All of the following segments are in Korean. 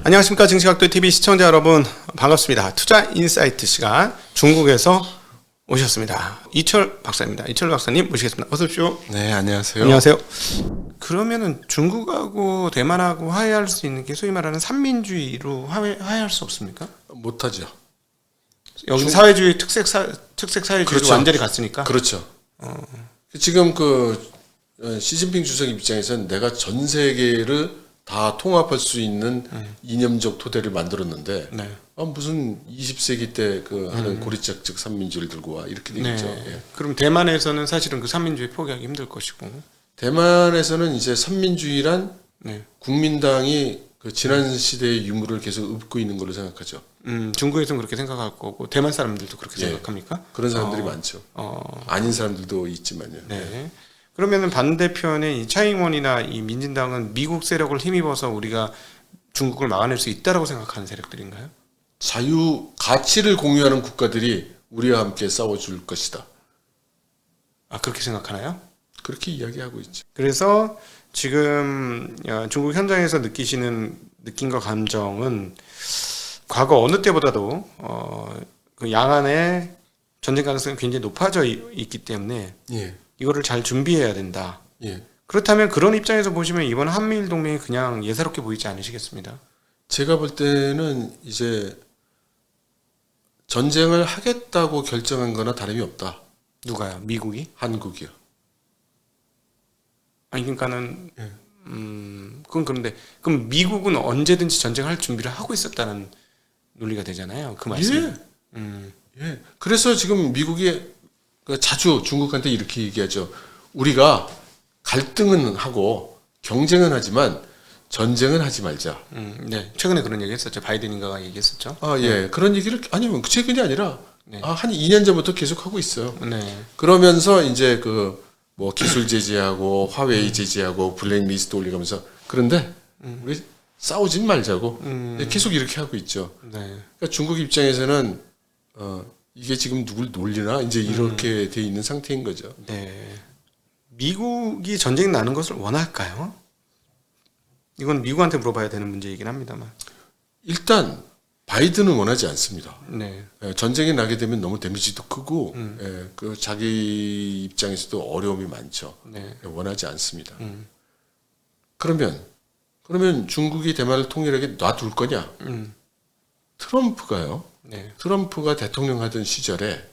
안녕하십니까. 증시각도TV 시청자 여러분, 반갑습니다. 투자 인사이트 시간, 중국에서 오셨습니다. 이철 박사입니다. 이철 박사님 모시겠습니다. 어서 오십시오. 네, 안녕하세요. 안녕하세요. 그러면은 중국하고 대만하고 화해할 수 있는 게 소위 말하는 삼민주의로 화해할 수 없습니까? 못하죠. 여기 사회주의 특색 사회주의로 그렇죠. 완전히 갔으니까. 그렇죠. 지금 시진핑 주석 입장에서는 내가 전 세계를 다 통합할 수 있는 이념적 토대를 만들었는데 네. 무슨 20세기 때 하는 고리짝즉 삼민주의를 들고 와 이렇게 되겠죠. 네. 예. 그럼 대만에서는 사실은 그 삼민주의 포기하기 힘들 것이고. 대만에서는 이제 삼민주의란 네. 국민당이 지난 시대의 유물을 계속 읊고 있는 걸로 생각하죠. 중국에서는 그렇게 생각할 거고 대만 사람들도 그렇게 예. 생각합니까? 그런 사람들이 많죠. 아닌 사람들도 있지만요. 네. 그러면은 반대편에 이 차잉원이나 이 민진당은 미국 세력을 힘입어서 우리가 중국을 막아낼 수 있다라고 생각하는 세력들인가요? 자유 가치를 공유하는 국가들이 우리와 함께 싸워줄 것이다. 아, 그렇게 생각하나요? 그렇게 이야기하고 있죠. 그래서 지금 중국 현장에서 느낀 감정은 과거 어느 때보다도 그 양안의 전쟁 가능성이 굉장히 높아져 있기 때문에 예. 이거를 잘 준비해야 된다. 예. 그렇다면 그런 입장에서 보시면 이번 한미일 동맹이 그냥 예사롭게 보이지 않으시겠습니다. 제가 볼 때는 이제 전쟁을 하겠다고 결정한 거나 다름이 없다. 누가요? 미국이? 한국이요. 아니 그러니까는 그건 그런데 그럼 미국은 언제든지 전쟁할 준비를 하고 있었다는 논리가 되잖아요. 그 말씀. 예. 그래서 지금 미국이 자주 중국한테 이렇게 얘기하죠. 우리가 갈등은 하고 경쟁은 하지만 전쟁은 하지 말자. 네. 최근에 그런 얘기 했었죠. 바이든인가가 얘기했었죠. 예. 그런 얘기를 아니면 최근이 아니라 네. 한 2년 전부터 계속 하고 있어요. 네. 그러면서 이제 기술 제재하고 화웨이 제재하고 블랙리스트 올리면서 그런데 우리 싸우진 말자고 계속 이렇게 하고 있죠. 네. 그러니까 중국 입장에서는 이게 지금 누굴 놀리나 이제 이렇게 돼 있는 상태인 거죠. 네. 미국이 전쟁 나는 것을 원할까요? 이건 미국한테 물어봐야 되는 문제이긴 합니다만. 일단 바이든은 원하지 않습니다. 네. 전쟁이 나게 되면 너무 데미지도 크고 자기 입장에서도 어려움이 많죠. 네. 원하지 않습니다. 그러면 중국이 대만을 통일하게 놔둘 거냐? 트럼프가요. 네. 트럼프가 대통령 하던 시절에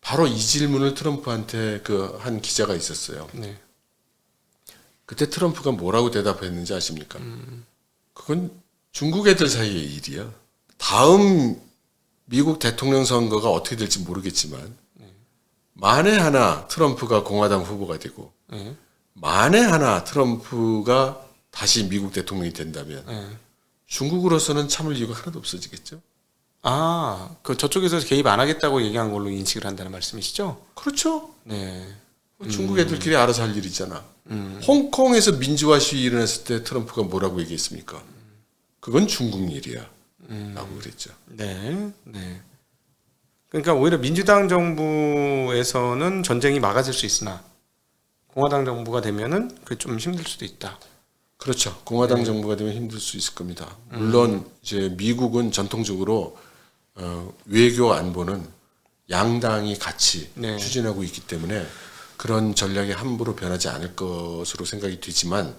바로 이 질문을 트럼프한테 한 기자가 있었어요. 네. 그때 트럼프가 뭐라고 대답했는지 아십니까? 그건 중국 애들 사이의 일이야. 다음 미국 대통령 선거가 어떻게 될지 모르겠지만 만에 하나 트럼프가 공화당 후보가 되고 네. 만에 하나 트럼프가 다시 미국 대통령이 된다면 네. 중국으로서는 참을 이유가 하나도 없어지겠죠. 아, 저쪽에서 개입 안 하겠다고 얘기한 걸로 인식을 한다는 말씀이시죠? 그렇죠. 네. 중국 애들끼리 알아서 할 일이잖아. 홍콩에서 민주화 시위 일어났을 때 트럼프가 뭐라고 얘기했습니까? 그건 중국 일이야. 라고 그랬죠. 네. 네. 그러니까 오히려 민주당 정부에서는 전쟁이 막아질 수 있으나 공화당 정부가 되면은 그게 좀 힘들 수도 있다. 그렇죠. 공화당 정부가 되면 힘들 수 있을 겁니다. 물론 이제 미국은 전통적으로 외교 안보는 양당이 같이 네. 추진하고 있기 때문에 그런 전략이 함부로 변하지 않을 것으로 생각이 되지만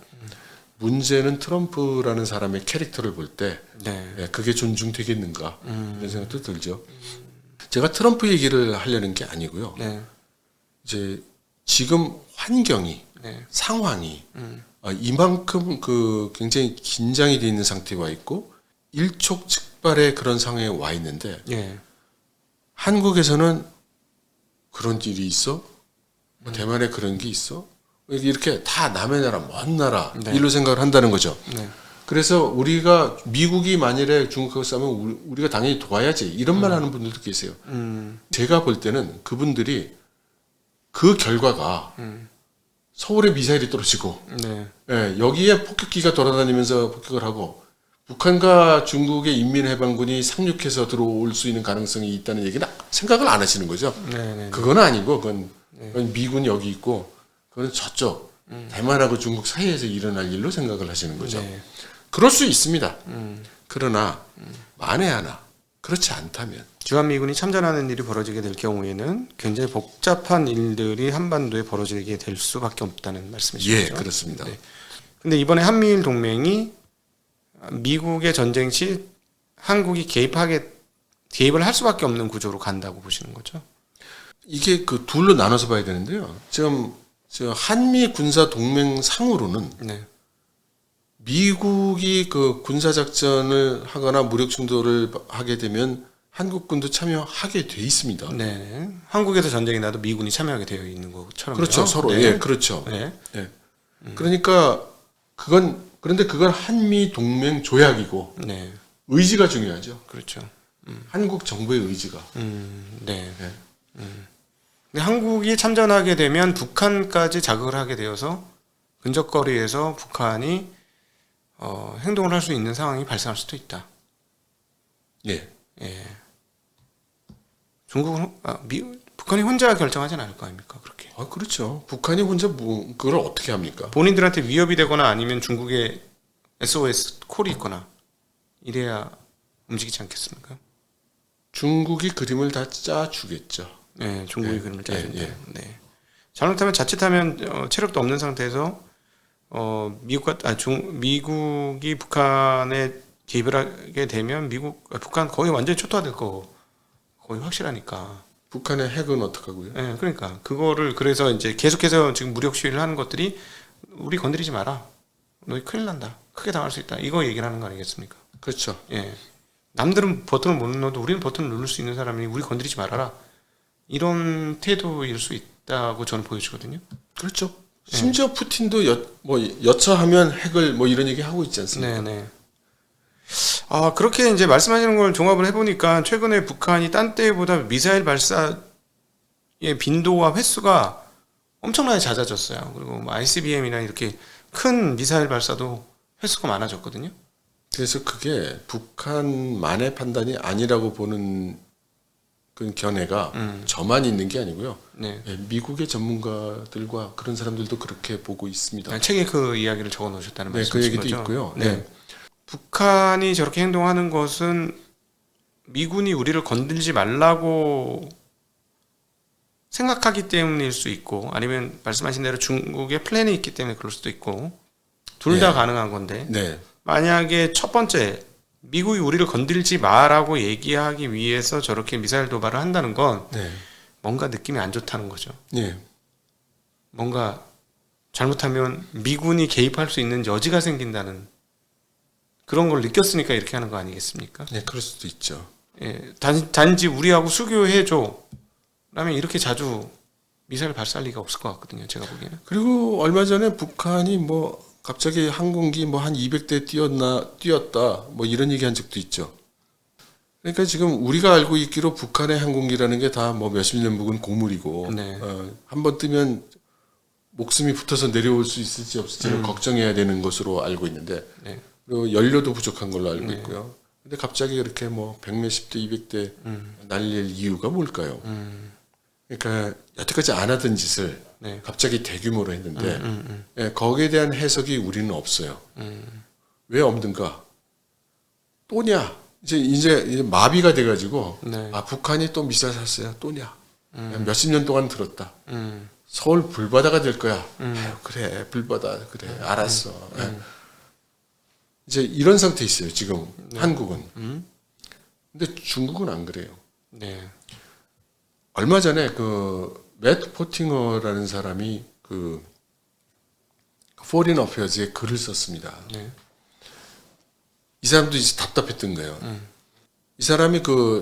문제는 트럼프라는 사람의 캐릭터를 볼 때 네. 그게 존중되겠는가 이런 생각도 들죠. 제가 트럼프 얘기를 하려는 게 아니고요. 네. 이제 지금 환경이 네. 상황이 이만큼 굉장히 긴장이 돼 있는 상태에 와 있고 일촉즉발의 그런 상황에 와 있는데 네. 한국에서는 그런 일이 있어? 대만에 그런 게 있어? 이렇게 다 남의 나라, 먼 나라 네. 일로 생각을 한다는 거죠. 네. 그래서 미국이 만일에 중국하고 싸우면 우리가 당연히 도와야지 이런 말 하는 분들도 계세요. 제가 볼 때는 그분들이 그 결과가 서울에 미사일이 떨어지고 네. 여기에 폭격기가 돌아다니면서 폭격을 하고 북한과 중국의 인민해방군이 상륙해서 들어올 수 있는 가능성이 있다는 얘기는 생각을 안 하시는 거죠. 네. 그건 아니고 그건 미군 여기 있고 그건 저쪽 대만하고 중국 사이에서 일어날 일로 생각을 하시는 거죠. 네. 그럴 수 있습니다. 그러나 만에 하나 그렇지 않다면 주한미군이 참전하는 일이 벌어지게 될 경우에는 굉장히 복잡한 일들이 한반도에 벌어지게 될 수밖에 없다는 말씀이시죠? 예, 그렇습니다. 네. 근데 이번에 한미일 동맹이 미국의 전쟁 시 한국이 개입을 할 수밖에 없는 구조로 간다고 보시는 거죠? 이게 그 둘로 나눠서 봐야 되는데요. 지금 한미 군사 동맹 상으로는 네. 미국이 그 군사 작전을 하거나 무력 충돌을 하게 되면 한국군도 참여하게 돼 있습니다. 네. 한국에서 전쟁이 나도 미군이 참여하게 되어 있는 것처럼. 그렇죠. 서로. 네. 예, 그렇죠. 네. 예. 그러니까 그런데 그건 한미 동맹 조약이고 네. 의지가 중요하죠. 그렇죠. 한국 정부의 의지가. 네. 네. 근데 한국이 참전하게 되면 북한까지 자극을 하게 되어서 근접거리에서 북한이 행동을 할 수 있는 상황이 발생할 수도 있다. 예. 예. 북한이 혼자 결정하진 않을 거 아닙니까? 그렇게. 아, 그렇죠. 북한이 혼자 그걸 어떻게 합니까? 본인들한테 위협이 되거나 아니면 중국의 SOS 콜이 있거나 이래야 움직이지 않겠습니까? 중국이 그림을 다 짜주겠죠. 네, 중국이 예, 그림을 짜준다. 예, 예. 네. 잘못하면 자칫하면 체력도 없는 상태에서 미국이 북한에 개입을 하게 되면 북한 거의 완전히 초토화될 거 거의 확실하니까. 북한의 핵은 어떡하고요? 네, 그러니까 그거를 그래서 이제 계속해서 지금 무력 시위를 하는 것들이 우리 건드리지 마라. 너희 큰일 난다. 크게 당할 수 있다. 이거 얘기를 하는 거 아니겠습니까? 그렇죠. 예. 남들은 버튼을 못 눌러도 우리는 버튼을 누를 수 있는 사람이 우리 건드리지 말아라. 이런 태도일 수 있다고 저는 보여지거든요. 그렇죠. 심지어 푸틴도 여차하면 핵을 이런 얘기 하고 있지 않습니까? 네네. 그렇게 이제 말씀하시는 걸 종합을 해보니까 최근에 북한이 딴 때보다 미사일 발사의 빈도와 횟수가 엄청나게 잦아졌어요. 그리고 ICBM이나 이렇게 큰 미사일 발사도 횟수가 많아졌거든요. 그래서 그게 북한만의 판단이 아니라고 보는 그 견해가 저만 있는 게 아니고요. 네. 예, 미국의 전문가들과 그런 사람들도 그렇게 보고 있습니다. 책에 그 이야기를 적어 놓으셨다는 네, 말씀이신 그 얘기도 거죠? 있고요. 네. 네. 북한이 저렇게 행동하는 것은 미군이 우리를 건들지 말라고 생각하기 때문일 수 있고 아니면 말씀하신 대로 중국의 플랜이 있기 때문에 그럴 수도 있고 둘 다 네. 가능한 건데 네. 만약에 첫 번째 미국이 우리를 건들지 마라고 얘기하기 위해서 저렇게 미사일 도발을 한다는 건 네. 뭔가 느낌이 안 좋다는 거죠. 네. 뭔가 잘못하면 미군이 개입할 수 있는 여지가 생긴다는 그런 걸 느꼈으니까 이렇게 하는 거 아니겠습니까? 네, 그럴 수도 있죠. 예, 단지 우리하고 수교해줘 라면 이렇게 자주 미사일 발사할 리가 없을 것 같거든요. 제가 보기에는. 그리고 얼마 전에 북한이 갑자기 항공기 한 200대 뛰었다 이런 얘기 한 적도 있죠. 그러니까 지금 우리가 알고 있기로 북한의 항공기라는 게 다 몇십 년 묵은 고물이고 네. 한번 뜨면 목숨이 붙어서 내려올 수 있을지 없을지를 걱정해야 되는 것으로 알고 있는데 네. 그리고 연료도 부족한 걸로 알고 네. 있고요. 근데 갑자기 이렇게 100몇십 대 200대 날릴 이유가 뭘까요? 그러니까 여태까지 안 하던 짓을 네. 갑자기 대규모로 했는데 예, 거기에 대한 해석이 우리는 없어요. 왜 없는가? 또냐? 이제 마비가 돼가지고 네. 북한이 또 미사일 샀어요. 또냐? 몇십 년 동안 들었다. 음. 서울 불바다가 될 거야. 아유, 그래 불바다 그래 알았어. 예. 이제 이런 상태에 있어요. 지금 한국은. 근데 중국은 안 그래요. 네. 얼마 전에 맷 포팅어라는 사람이 포린 어페어즈에 글을 썼습니다. 네. 이 사람도 이제 답답했던 거예요. 이 사람이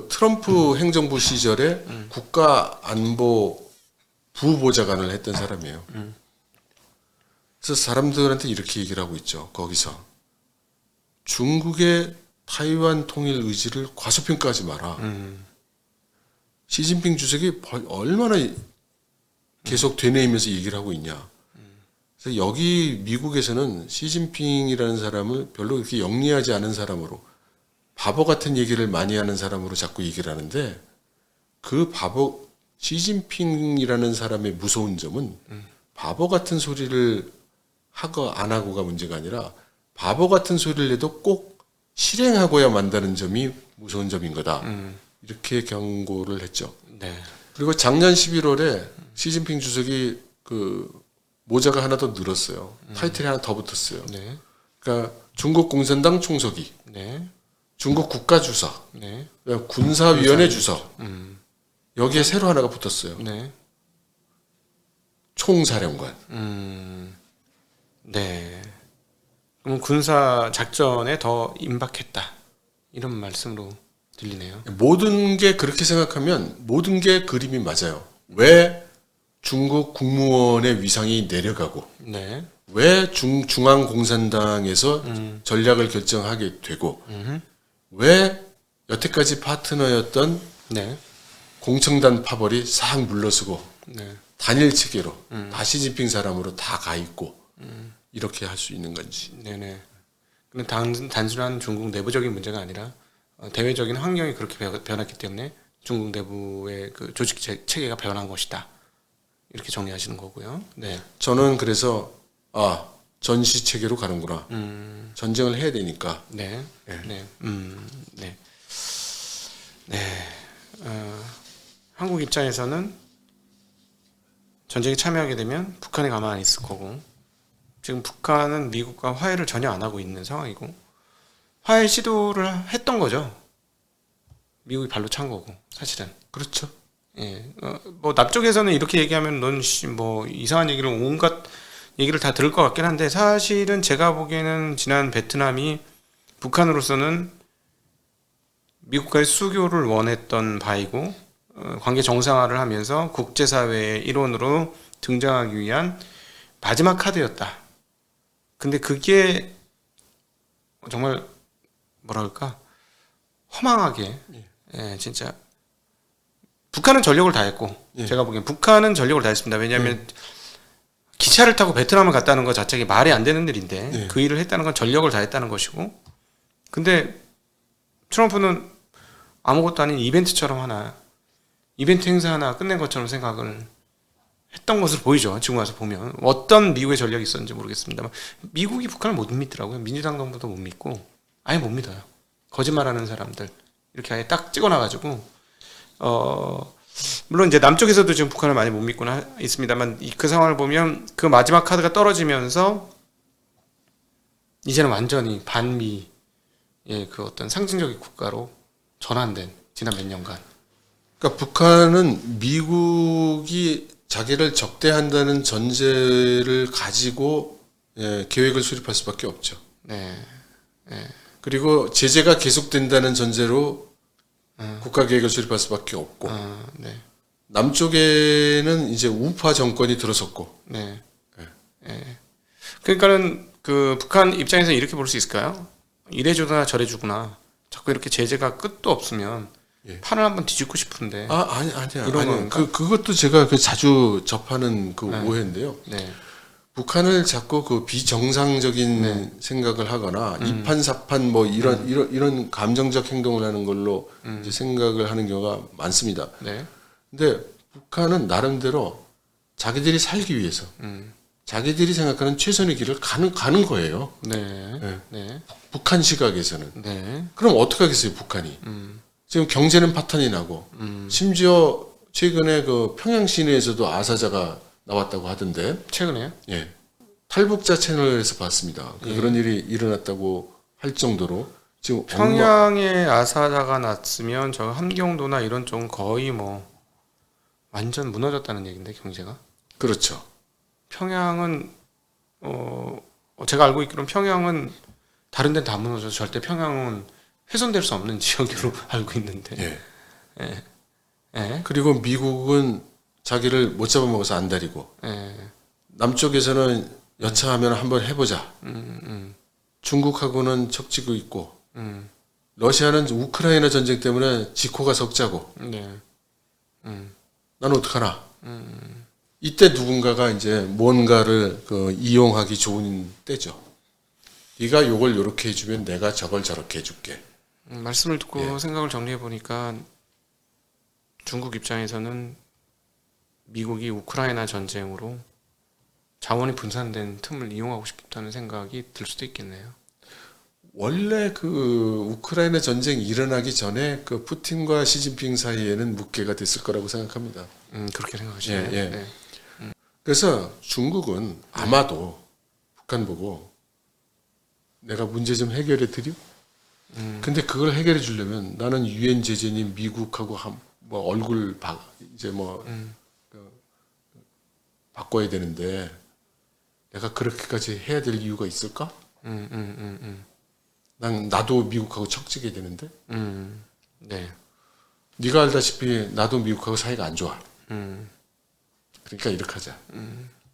트럼프 행정부 시절에 국가안보 부보좌관을 했던 사람이에요. 그래서 사람들한테 이렇게 얘기를 하고 있죠. 거기서 중국의 타이완 통일 의지를 과소평가하지 마라. 시진핑 주석이 얼마나 계속 되뇌이면서 얘기를 하고 있냐. 그래서 여기 미국에서는 시진핑이라는 사람을 별로 그렇게 영리하지 않은 사람으로 바보 같은 얘기를 많이 하는 사람으로 자꾸 얘기를 하는데 시진핑이라는 사람의 무서운 점은 바보 같은 소리를 하고 안 하고가 문제가 아니라 바보 같은 소리를 해도 꼭 실행하고야 만다는 점이 무서운 점인 거다. 이렇게 경고를 했죠. 네. 그리고 작년 11월에 시진핑 주석이 그 모자가 하나 더 늘었어요. 타이틀이 하나 더 붙었어요. 네. 그러니까 중국 공산당 총서기, 네. 중국 국가주석, 네. 군사위원회 주석 여기에 새로 하나가 붙었어요. 네. 총사령관. 네. 그럼 군사 작전에 더 임박했다. 이런 말씀으로 들리네요. 모든 게 그렇게 생각하면 모든 게 그림이 맞아요. 왜 중국 국무원의 위상이 내려가고 네. 왜 중앙공산당에서 전략을 결정하게 되고 왜 여태까지 파트너였던 네. 공청단 파벌이 싹 물러서고 네. 단일 체계로 다 시진핑 사람으로 다 가 있고 이렇게 할 수 있는 건지. 네네. 그는 단순한 중국 내부적인 문제가 아니라 대외적인 환경이 그렇게 변했기 때문에 중국 내부의 그 조직 체계가 변한 것이다. 이렇게 정리하시는 거고요. 네. 저는 그래서 전시 체계로 가는구나. 전쟁을 해야 되니까. 네. 네. 네. 네. 네. 한국 입장에서는 전쟁에 참여하게 되면 북한이 가만히 안 있을 거고 지금 북한은 미국과 화해를 전혀 안 하고 있는 상황이고 화해 시도를 했던 거죠. 미국이 발로 찬 거고 사실은. 그렇죠. 예. 뭐 남쪽에서는 이렇게 얘기하면 넌 뭐 이상한 얘기를 온갖 얘기를 다 들을 것 같긴 한데 사실은 제가 보기에는 지난 베트남이 북한으로서는 미국과의 수교를 원했던 바이고 관계 정상화를 하면서 국제사회의 일원으로 등장하기 위한 마지막 카드였다. 근데 그게 정말 뭐랄까 허망하게 예, 진짜 북한은 전력을 다했고 제가 보기엔 북한은 전력을 다했습니다. 왜냐하면 기차를 타고 베트남을 갔다는 것 자체가 말이 안 되는 일인데 그 일을 했다는 건 전력을 다했다는 것이고 근데 트럼프는 아무것도 아닌 이벤트 행사 하나 끝낸 것처럼 생각을 했던 것으로 보이죠. 지금 와서 보면 어떤 미국의 전략이 있었는지 모르겠습니다만 미국이 북한을 못 믿더라고요. 민주당 정부도 못 믿고 아예 못 믿어요. 거짓말하는 사람들 이렇게 아예 딱 찍어놔가지고 물론 이제 남쪽에서도 지금 북한을 많이 못 믿고 있습니다만 그 상황을 보면 그 마지막 카드가 떨어지면서 이제는 완전히 반미의 그 어떤 상징적인 국가로 전환된 지난 몇 년간. 그러니까 북한은 미국이 자기를 적대한다는 전제를 가지고 계획을 수립할 수밖에 없죠. 네. 그리고 제재가 계속된다는 전제로 국가 계획을 수립할 수밖에 없고 네. 남쪽에는 이제 우파 정권이 들어섰고 네. 그러니까는 그 북한 입장에서 이렇게 볼 수 있을까요? 이래주거나 저래주거나 자꾸 이렇게 제재가 끝도 없으면 판을 한번 뒤집고 싶은데. 아니야. 이런 건가? 그것도 제가 자주 접하는 그 오해인데요. 네. 북한을 자꾸 그 비정상적인 생각을 하거나 이판사판 뭐 이런 감정적 행동을 하는 걸로 이제 생각을 하는 경우가 많습니다. 네. 근데 북한은 나름대로 자기들이 살기 위해서 자기들이 생각하는 최선의 길을 가는 거예요. 네. 북한 시각에서는. 네. 그럼 어떻게 하겠어요, 북한이? 지금 경제는 파탄이 나고 심지어 최근에 그 평양 시내에서도 아사자가 나왔다고 하던데. 최근에요? 예. 탈북자 채널에서 봤습니다. 그런 일이 일어났다고 할 정도로 지금 평양에 아사자가 났으면 저 함경도나 이런 쪽은 거의 뭐 완전 무너졌다는 얘기인데 경제가. 그렇죠. 평양은 제가 알고 있기로는 평양은 다른 데는 다 무너져서 절대 평양은 훼손될 수 없는 지역으로 알고 있는데. 그리고 미국은 자기를 못 잡아먹어서 안달이고 남쪽에서는 여차하면 한번 해보자. 중국하고는 척지고 있고 러시아는 우크라이나 전쟁 때문에 지코가 석자고 나는 어떡하나. 이때 누군가가 이제 뭔가를 이용하기 좋은 때죠. 네가 요걸 요렇게 해주면 내가 저걸 저렇게 해줄게. 말씀을 듣고 생각을 정리해 보니까 중국 입장에서는 미국이 우크라이나 전쟁으로 자원이 분산된 틈을 이용하고 싶다는 생각이 들 수도 있겠네요. 원래 그 우크라이나 전쟁 일어나기 전에 그 푸틴과 시진핑 사이에는 묵계가 됐을 거라고 생각합니다. 그렇게 생각하시네요. 예, 예. 네. 그래서 중국은 아마도 북한 보고 내가 문제 좀 해결해 드려. 근데 그걸 해결해 주려면 나는 유엔 제재니 미국하고 뭐 얼굴 이제 뭐 바꿔야 되는데 내가 그렇게까지 해야 될 이유가 있을까? 나도 미국하고 척지게 되는데. 네. 네가 알다시피 나도 미국하고 사이가 안 좋아. 그러니까 이렇게 하자.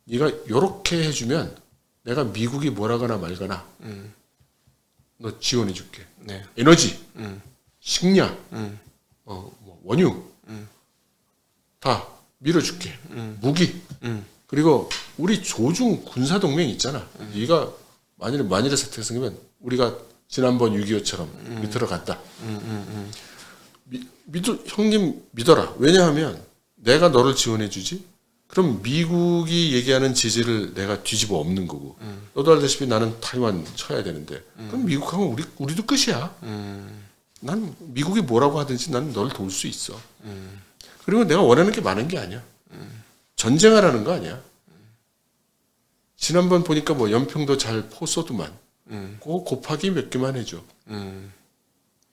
네가 요렇게 해주면 내가 미국이 뭐라거나 말거나 너 지원해줄게. 네. 에너지, 식량, 뭐 원유 다 밀어줄게. 무기 그리고 우리 조중 군사 동맹 있잖아. 네가 만일에 사태가 생기면 우리가 지난번 6.25처럼 밑으로 갔다. 형님 믿어라. 왜냐하면 내가 너를 지원해주지. 그럼 미국이 얘기하는 제재를 내가 뒤집어 엎는 거고. 너도 알다시피 나는 타이완 쳐야 되는데. 그럼 미국하고 우리도 끝이야. 난 미국이 뭐라고 하든지 나는 너를 도울 수 있어. 그리고 내가 원하는 게 많은 게 아니야. 전쟁하라는 거 아니야. 지난번 보니까 뭐 연평도 잘 포쏘더만. 그거 곱하기 몇 개만 해줘.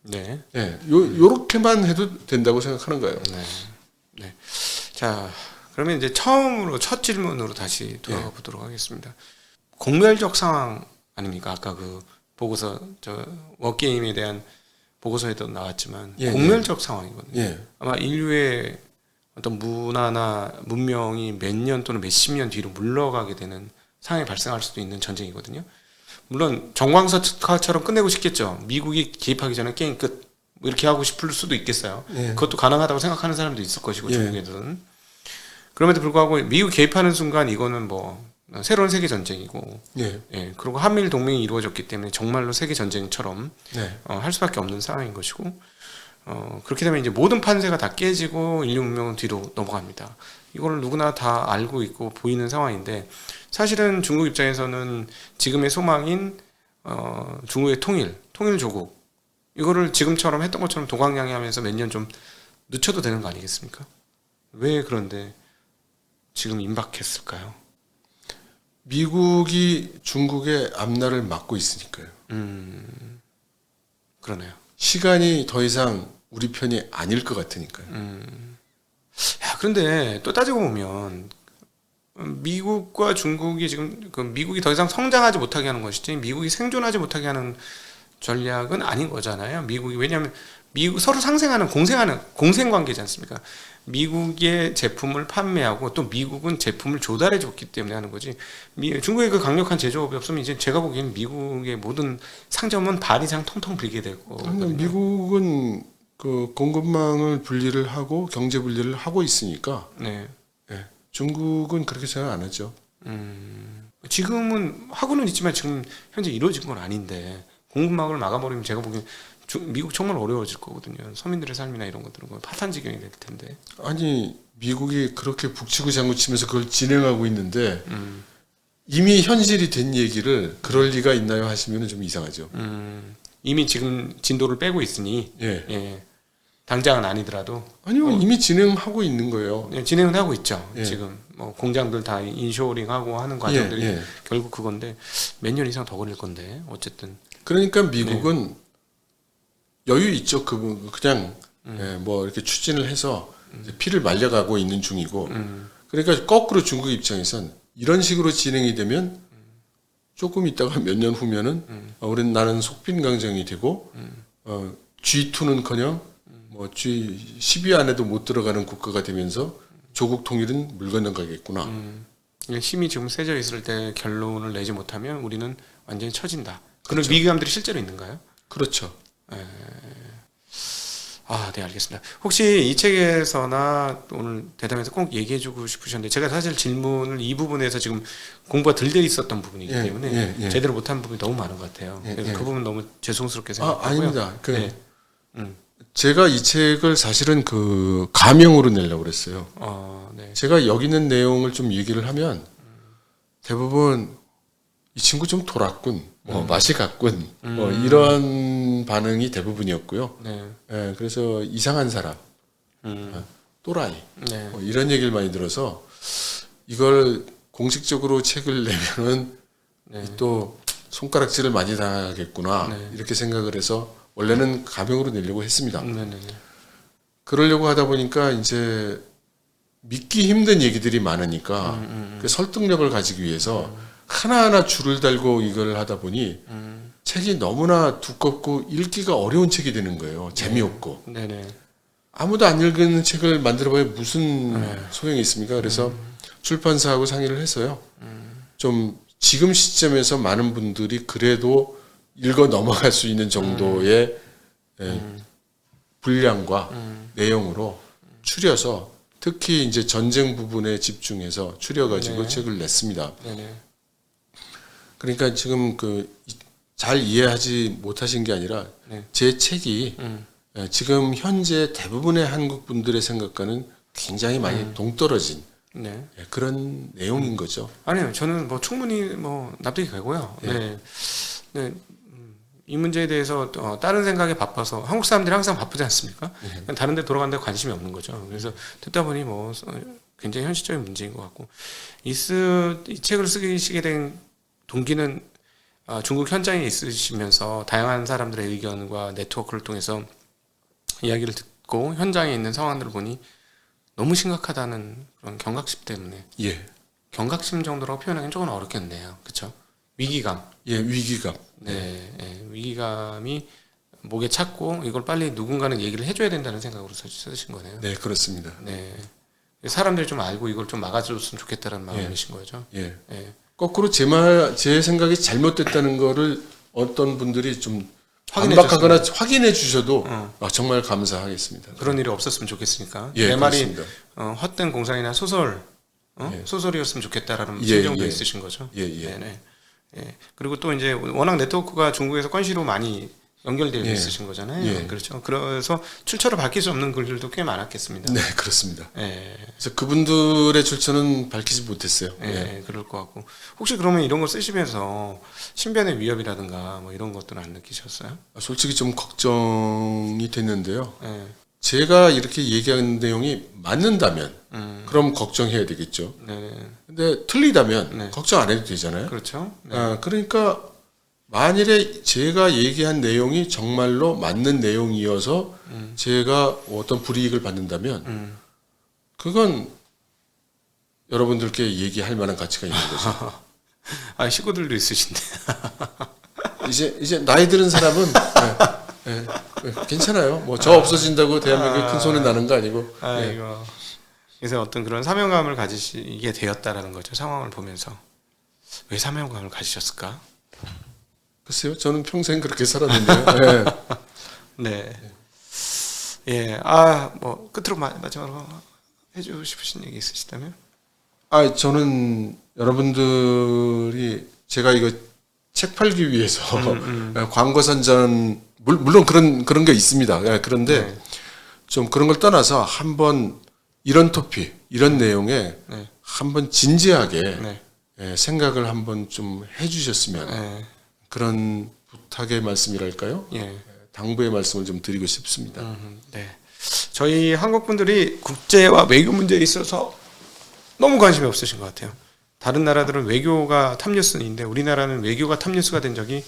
네. 네, 요렇게만 해도 된다고 생각하는 거예요. 네. 네. 자, 그러면 이제 처음으로 첫 질문으로 다시 돌아가 보도록 하겠습니다. 공멸적 상황 아닙니까? 아까 그 보고서 워게임에 대한 보고서에도 나왔지만 공멸적 상황이거든요. 아마 인류의 어떤 문화나 문명이 몇 년 또는 몇십 년 뒤로 물러가게 되는 상황이 발생할 수도 있는 전쟁이거든요. 물론 정광석 특화처럼 끝내고 싶겠죠. 미국이 개입하기 전에 게임 끝. 뭐 이렇게 하고 싶을 수도 있겠어요. 그것도 가능하다고 생각하는 사람도 있을 것이고 중국에서는. 그럼에도 불구하고 미국 개입하는 순간 이거는 뭐 새로운 세계 전쟁이고, 그리고 한미일 동맹이 이루어졌기 때문에 정말로 세계 전쟁처럼 할 수밖에 없는 상황인 것이고, 그렇게 되면 이제 모든 판세가 다 깨지고 인류 문명은 뒤로 넘어갑니다. 이걸 누구나 다 알고 있고 보이는 상황인데, 사실은 중국 입장에서는 지금의 소망인 중국의 통일 조국, 이거를 지금처럼 했던 것처럼 도강양해하면서 몇 년 좀 늦춰도 되는 거 아니겠습니까? 왜 그런데 지금 임박했을까요? 미국이 중국의 앞날을 막고 있으니까요. 그러네요. 시간이 더 이상 우리 편이 아닐 것 같으니까요. 야, 그런데 또 따지고 보면 미국과 중국이 지금 미국이 더 이상 성장하지 못하게 하는 것이지 미국이 생존하지 못하게 하는 전략은 아닌 거잖아요. 미국이 왜냐하면 미국 서로 상생하는 공생 관계지 않습니까? 미국의 제품을 판매하고 또 미국은 제품을 조달해 줬기 때문에 하는 거지. 중국의 그 강력한 제조업이 없으면 이제 제가 보기에는 미국의 모든 상점은 발이장 통통 빌게 되고. 미국은 그 공급망을 분리를 하고 경제 분리를 하고 있으니까. 중국은 그렇게 생각 안 하죠. 지금은 하고는 있지만 지금 현재 이루어진 건 아닌데 공급망을 막아버리면 제가 보기엔 미국 정말 어려워질 거거든요. 서민들의 삶이나 이런 것들은 파탄지경이 될 텐데. 아니 미국이 그렇게 북치고 장구치면서 그걸 진행하고 있는데 이미 현실이 된 얘기를 그럴 리가 있나요 하시면 좀 이상하죠. 이미 지금 진도를 빼고 있으니 당장은 아니더라도 아니요 이미 진행하고 있는 거예요. 진행은 하고 있죠. 지금 뭐 공장들 다 인쇼링하고 하는 과정들이 결국 그건데 몇 년 이상 더 걸릴 건데 어쨌든. 그러니까 미국은 여유 있죠. 그냥 뭐 이렇게 추진을 해서 피를 말려가고 있는 중이고. 그러니까 거꾸로 중국 입장에선 이런 식으로 진행이 되면 조금 있다가 몇 년 후면은 나는 속빈강정이 되고 G2는커녕 뭐 G10위 안에도 못 들어가는 국가가 되면서 조국 통일은 물 건너가겠구나. 힘이 지금 세져 있을 때 결론을 내지 못하면 우리는 완전히 처진다. 그런 위기감들이 실제로 있는가요? 그렇죠. 네, 알겠습니다. 혹시 이 책에서나 오늘 대담에서 꼭 얘기해주고 싶으셨는데 제가 사실 질문을 이 부분에서 지금 공부가 덜 돼 있었던 부분이기 때문에 제대로 못한 부분이 너무 많은 것 같아요. 그래서 그 부분 너무 죄송스럽게 생각하고요. 아닙니다. 제가 이 책을 사실은 그 가명으로 내려고 그랬어요. 제가 여기 있는 내용을 좀 얘기를 하면 대부분 이 친구 좀 돌았군. 맛이 갔군, 이런 반응이 대부분이었고요. 네. 예, 그래서 이상한 사람, 또라이, 네. 이런 얘기를 많이 들어서 이걸 공식적으로 책을 내면은 또 손가락질을 많이 당하겠구나, 이렇게 생각을 해서 원래는 가명으로 내려고 했습니다. 네네네. 그러려고 하다 보니까 이제 믿기 힘든 얘기들이 많으니까 그 설득력을 가지기 위해서 하나하나 줄을 달고 이걸 하다 보니 책이 너무나 두껍고 읽기가 어려운 책이 되는 거예요. 재미없고. 네네. 아무도 안 읽는 책을 만들어봐야 무슨 소용이 있습니까? 그래서 출판사하고 상의를 해서요. 좀 지금 시점에서 많은 분들이 그래도 읽어 넘어갈 수 있는 정도의 분량과 내용으로 추려서 특히 이제 전쟁 부분에 집중해서 추려가지고 책을 냈습니다. 네네. 그러니까 지금 잘 이해하지 못하신 게 아니라 제 책이 지금 현재 대부분의 한국 분들의 생각과는 굉장히 많이 동떨어진 네. 그런 내용인 거죠. 아니요, 저는 뭐 충분히 뭐 납득이 되고요. 네. 네. 이 문제에 대해서 다른 생각에 바빠서 한국 사람들이 항상 바쁘지 않습니까? 다른 데 돌아가는 데 관심이 없는 거죠. 그래서 듣다 보니 뭐 굉장히 현실적인 문제인 것 같고 이 책을 쓰시게 된 동기는 중국 현장에 있으시면서 다양한 사람들의 의견과 네트워크를 통해서 이야기를 듣고 현장에 있는 상황들을 보니 너무 심각하다는 그런 경각심 때문에 경각심 정도라고 표현하기는 조금 어렵겠네요. 그렇죠? 위기감. 위기감. 네, 위기감이 목에 찼고 이걸 빨리 누군가는 얘기를 해줘야 된다는 생각으로 쓰신 거네요. 네, 그렇습니다. 네, 사람들이 좀 알고 이걸 좀 막아줬으면 좋겠다는 마음이신 거죠. 거꾸로 제 생각이 잘못됐다는 거를 어떤 분들이 좀 확인해 반박하거나 확인해 주셔도 정말 감사하겠습니다. 그런 일이 없었으면 좋겠으니까. 예, 내 말이 그렇습니다. 헛된 공상이나 소설, 소설이었으면 좋겠다라는 심정도 있으신 거죠. 네네. 그리고 또 이제 워낙 네트워크가 중국에서 건시로 많이 연결되어 있으신 거잖아요. 그렇죠. 그래서 출처를 밝힐 수 없는 글들도 꽤 많았겠습니다. 네, 그렇습니다. 그래서 그분들의 출처는 밝히지 못했어요. 그럴 것 같고 혹시 그러면 이런 거 쓰시면서 신변의 위협이라든가 뭐 이런 것들은 안 느끼셨어요? 솔직히 좀 걱정이 됐는데요. 제가 이렇게 얘기하는 내용이 맞는다면 그럼 걱정해야 되겠죠. 근데 틀리다면 걱정 안 해도 되잖아요. 그렇죠. 그러니까 만일에 제가 얘기한 내용이 정말로 맞는 내용이어서 제가 어떤 불이익을 받는다면 그건 여러분들께 얘기할 만한 가치가 있는 거죠. 식구들도 있으신데. 이제 나이 들은 사람은 괜찮아요. 뭐 저 없어진다고 대한민국에 큰 손해 나는 거 아니고. 이거 그래서 어떤 그런 사명감을 가지시게 되었다라는 거죠. 상황을 보면서 왜 사명감을 가지셨을까? 글쎄요, 저는 평생 그렇게 살았는데요. 뭐 끝으로 마지막으로 해주고 싶으신 얘기 있으시다면? 저는 여러분들이 제가 이거 책 팔기 위해서 광고 선전 물론 그런 게 있습니다. 그런데 좀 그런 걸 떠나서 한번 이런 토픽, 이런 내용에 한번 진지하게 생각을 한번 좀 해주셨으면 그런 부탁의 말씀이랄까요? 당부의 말씀을 좀 드리고 싶습니다. 저희 한국 분들이 국제와 외교 문제에 있어서 너무 관심이 없으신 것 같아요. 다른 나라들은 외교가 탑뉴스인데 우리나라는 외교가 탑뉴스가 된 적이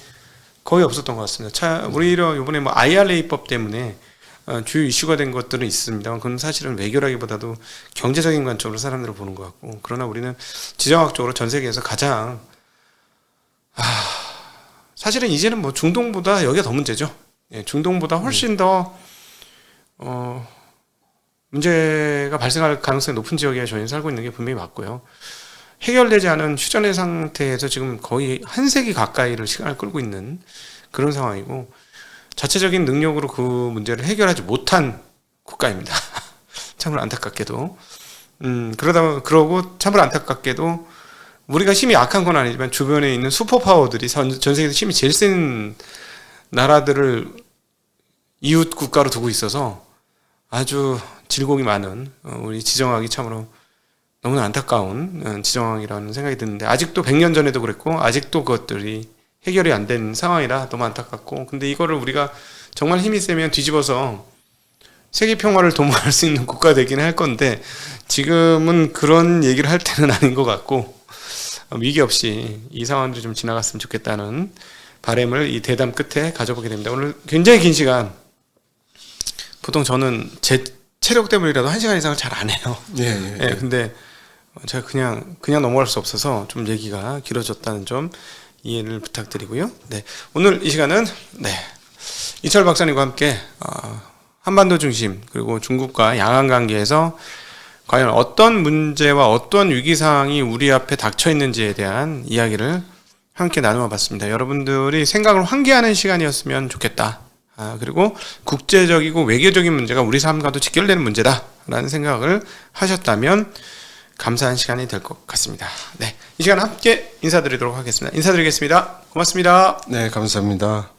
거의 없었던 것 같습니다. 오히려 이번에 뭐 IRA법 때문에 주요 이슈가 된 것들은 있습니다만 그건 사실은 외교라기보다도 경제적인 관점으로 사람들을 보는 것 같고 그러나 우리는 지정학적으로 전 세계에서 가장 사실은 이제는 뭐 중동보다 여기가 더 문제죠. 중동보다 훨씬 더 문제가 발생할 가능성이 높은 지역에 저희는 살고 있는 게 분명히 맞고요. 해결되지 않은 휴전의 상태에서 지금 거의 한 세기 가까이를 시간을 끌고 있는 그런 상황이고 자체적인 능력으로 그 문제를 해결하지 못한 국가입니다. 참으로 안타깝게도 그러고 참으로 안타깝게도 우리가 힘이 약한 건 아니지만 주변에 있는 슈퍼파워들이 전 세계에서 힘이 제일 센 나라들을 이웃 국가로 두고 있어서 아주 질곡이 많은 우리 지정학이 참으로 너무나 안타까운 지정학이라는 생각이 드는데 아직도 100년 전에도 그랬고 아직도 그것들이 해결이 안 된 상황이라 너무 안타깝고, 근데 이거를 우리가 정말 힘이 세면 뒤집어서 세계 평화를 도모할 수 있는 국가 되긴 할 건데, 지금은 그런 얘기를 할 때는 아닌 것 같고, 위기 없이 이 상황들이 좀 지나갔으면 좋겠다는 바람을 이 대담 끝에 가져보게 됩니다. 오늘 굉장히 긴 시간, 보통 저는 제 체력 때문이라도 1시간 이상을 잘 안 해요. 예, 근데 제가 그냥 넘어갈 수 없어서 좀 얘기가 길어졌다는 점 이해를 부탁드리고요. 네, 오늘 이 시간은 이철 박사님과 함께 한반도 중심, 그리고 중국과 양안 관계에서 과연 어떤 문제와 어떤 위기상황이 우리 앞에 닥쳐 있는지에 대한 이야기를 함께 나누어 봤습니다. 여러분들이 생각을 환기하는 시간이었으면 좋겠다. 그리고 국제적이고 외교적인 문제가 우리 삶과도 직결되는 문제다라는 생각을 하셨다면 감사한 시간이 될 것 같습니다. 네, 이 시간 함께 인사드리도록 하겠습니다. 인사드리겠습니다. 고맙습니다. 네, 감사합니다.